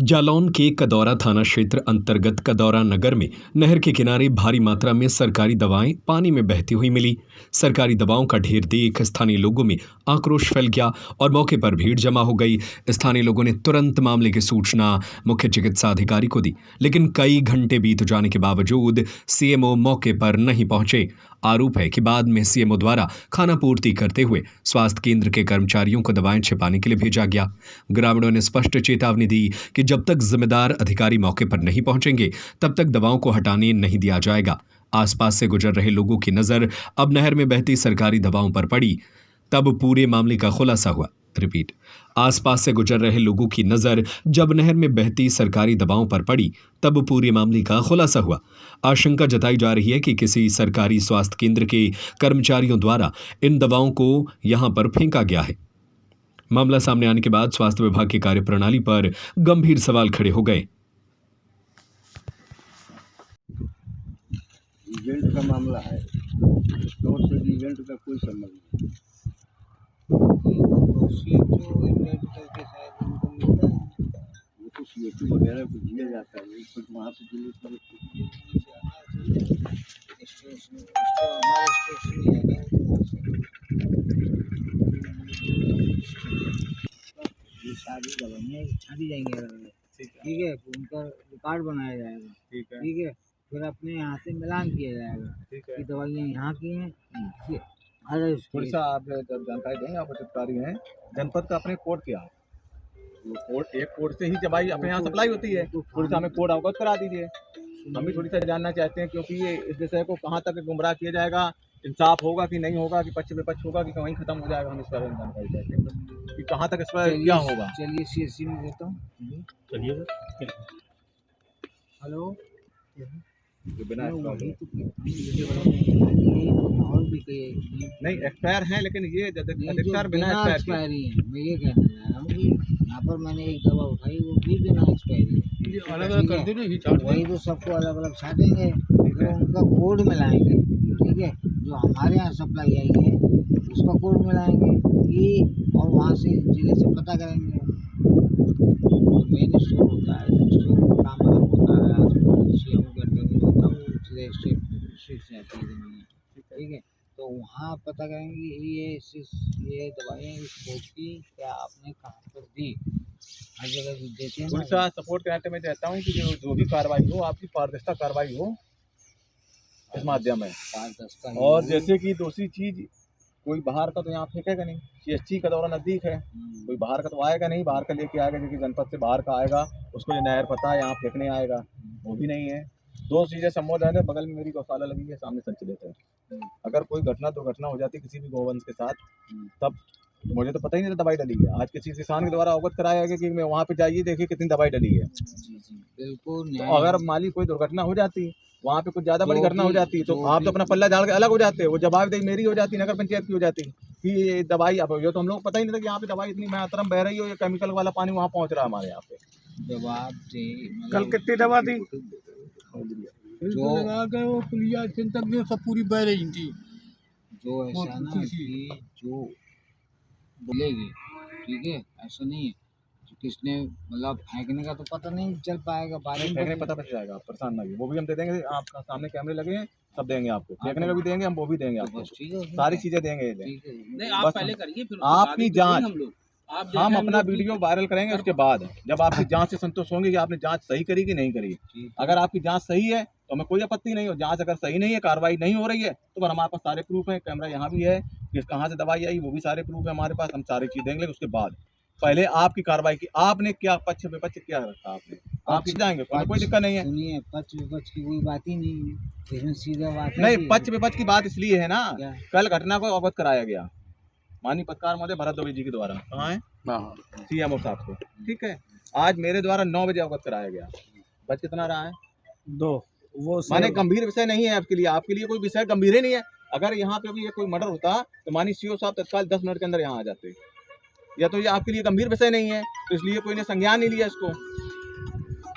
जालौन के कदौरा थाना क्षेत्र अंतर्गत कदौरा नगर में नहर के किनारे भारी मात्रा में सरकारी दवाएं पानी में बहती हुई मिली। सरकारी दवाओं का ढेर देख स्थानीय लोगों में आक्रोश फैल गया और मौके पर भीड़ जमा हो गई। स्थानीय लोगों ने तुरंत मामले की सूचना मुख्य चिकित्सा अधिकारी को दी, लेकिन कई घंटे बीत जाने के बावजूद सीएमओ मौके पर नहीं पहुंचे। आरोप है कि बाद में सीएमओ द्वारा खाना पूर्ति करते हुए स्वास्थ्य केंद्र के कर्मचारियों को दवाएं छिपाने के लिए भेजा गया। ग्रामीणों ने स्पष्ट चेतावनी दी कि जब तक जिम्मेदार अधिकारी मौके पर नहीं पहुंचेंगे तब तक दवाओं को हटाने नहीं दिया जाएगा। आसपास से गुजर रहे लोगों की नजर अब नहर में बहती सरकारी दवाओं पर पड़ी, तब पूरे मामले का खुलासा हुआ। रिपीट, आसपास से गुजर रहे लोगों की नजर जब नहर में बहती सरकारी दवाओं पर पड़ी तब पूरे मामले का खुलासा हुआ। आशंका जताई जा रही है कि किसी सरकारी स्वास्थ्य केंद्र के कर्मचारियों द्वारा इन दवाओं को यहां पर फेंका गया है। मामला सामने आने के बाद स्वास्थ्य विभाग की कार्यप्रणाली पर गंभीर सवाल खड़े हो गए। इवेंट का मामला है और से इवेंट का कोई संबंध नहीं। वो तो सीएचओ वगैरह को दिया जाता है, कुछ वहाँ पे दिल्ली पर ये सारी दवाइयाँ छाटी जाएंगी, ठीक है, उनका रिकॉर्ड बनाया जाएगा, ठीक है, फिर अपने यहाँ से मिलान किया जाएगा कि दवाइयाँ यहाँ की हैं। थोड़ी सा आप जानकारी देंगे, आप अधिकारी हैं जनपद का, अपने कोड क्या है? कोड, एक कोड से ही दवाई अपने यहाँ सप्लाई होती है, थोड़ी सा हमें कोड अवगत करा दीजिए। हम भी थोड़ी सा जानना चाहते हैं, क्योंकि ये इस विषय को कहाँ तक गुमराह किया जाएगा, इंसाफ होगा कि नहीं होगा, कि पक्ष विपक्ष होगा कि वहीं खत्म हो जाएगा। हम इस बारे में जानकारी चाहते हैं कि कहाँ तक इस पर क्या होगा। चलिए सीएससी में देता हूँ। चलिए हेलो, बिना और भी कई नहीं एक्सपायर हैं, लेकिन ये अधिकतर बिना एक्सपायरी है। मैं ये कहना चाह रहा हूँ कि यहाँ पर मैंने एक दवा उठाई, वो भी बिना एक्सपायरी है। अलग अलग कर देंगे, वही तो सबको अलग अलग छाटेंगे, तो उनका कोड मिलाएंगे, ठीक है, जो हमारे यहाँ सप्लाई आई है उसका कोड मिलाएंगे कि, और वहाँ से जिले से पता करेंगे। मेन स्टोर होता है, स्टोर का काम अलग होता है, सीएम के अंडर में होता है, वो स्टेट से आती है दवाइयाँ, ठीक है, तो वहाँ पता करेंगे ये दवाइयाँ इस कोड की क्या आपने कहाँ पर दी। हर जगह देते हैं। थोड़ा सा सपोर्ट कराते मैं चाहता हूँ कि जो भी कार्रवाई हो, आपकी पारदर्शिता कार्रवाई हो इस माध्यम में। और जैसे कि दूसरी चीज, कोई बाहर का तो यहाँ फेंकेगा नहीं, सीएचसी का दौरा नज़दीक है, कोई बाहर का तो आएगा नहीं, बाहर का लेके आएगा, जो कि जनपद से बाहर का आएगा उसको ये नहर पता है, यहाँ फेंकने आएगा, वो भी नहीं है। दो चीज़ें संबोधन है, बगल में मेरी गौशाला लगी है, सामने संचलित है। अगर कोई दुर्घटना हो जाती किसी भी गौवंश के साथ, तब मुझे तो पता ही नहीं था दवाई डली है। आज किसी किसान के द्वारा अवगत कराया गया कि मैं वहाँ पे जाइए, देखिए कितनी दवाई डली है। बिल्कुल। तो अगर मान ली कोई दुर्घटना हो जाती, वहाँ पे कुछ ज़्यादा बड़ी घटना हो जाती, तो आप तो अपना पल्ला झाड़ के अलग हो जाते, वो जवाबदेही मेरी हो जाती, नगर पंचायत की हो जाती कि ये दवाई अब ये तो हम लोग पता ही नहीं था कि यहाँ पे दवाई इतनी मात्रा में बह रही हो, ये केमिकल वाला पानी वहाँ पहुँच रहा है हमारे यहाँ पे। जवाब कल कितनी दवा थी जो लगा के वो पुलिया चिंतक सब पूरी बह रही थी, जो ऐसा ना कि जो बोलेगी, ठीक है, ऐसा नहीं है किसने, मतलब फेंकने का तो पता नहीं चल पाएगा, फेंकने पता चल जाएगा, आप परेशान ना, वो भी हम दे देंगे, आपका सामने कैमरे लगे हैं, सब देंगे आपको, फेंकने का भी देंगे, हम वो भी देंगे आपको, सारी चीजें देंगे। नहीं, आप पहले करिए, फिर आपकी जांच हम अपना हम वीडियो वायरल करेंगे, उसके बाद जब आपकी जांच से संतुष्ट होंगे कि आपने जांच सही करी कि नहीं करी। अगर आपकी जांच सही है तो हमें कोई आपत्ति नहीं हो, जांच अगर सही नहीं है, कार्रवाई नहीं हो रही है, तो हमारे पास सारे प्रूफ हैं, कैमरा यहाँ भी है कि कहाँ से दवाई आई, वो भी सारे प्रूफ है हमारे पास, हम सारी चीज़ देंगे। उसके बाद पहले आपकी कार्रवाई की, आपने क्या पक्ष विपक्ष क्या रखा, आपने आप जाएंगे, कोई दिक्कत नहीं है। सुनिए, पक्ष विपक्ष की कोई बात ही नहीं है, इसमें सीधा बात है नहीं, पक्ष विपक्ष की बात इसलिए है ना, कल घटना को अवगत कराया गया माननीय पत्रकार महोदय भरत दुबे जी के द्वारा, कहाँ है सीएमओ साहब को, ठीक है। आज मेरे द्वारा 9 बजे अवगत कराया गया, बज कितना रहा है 2, वो माने गंभीर विषय नहीं है आपके लिए कोई विषय गंभीर ही नहीं है। अगर यहाँ पे भी ये कोई मर्डर होता तो माननीय सीओ साहब तत्काल 10 मिनट के अंदर यहाँ आ जाते, या तो ये आपके लिए गंभीर विषय नहीं है तो इसलिए कोई ने संज्ञान नहीं लिया इसको।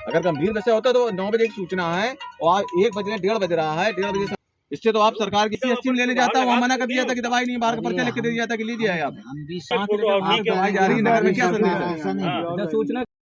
अगर गंभीर विषय होता तो 9 बजे की सूचना है और 1 बजे 1:30 बज रहा है, 1:30 बजे इससे तो आप सरकार की सीएससी में लेने जाता, वहाँ मना कर दिया था कि दवाई नहीं, बाहर का पर्चा लिख के दे दिया था कि लीजिए आप, दवाई जा रही है नगर में, क्या संदेश है। सूचना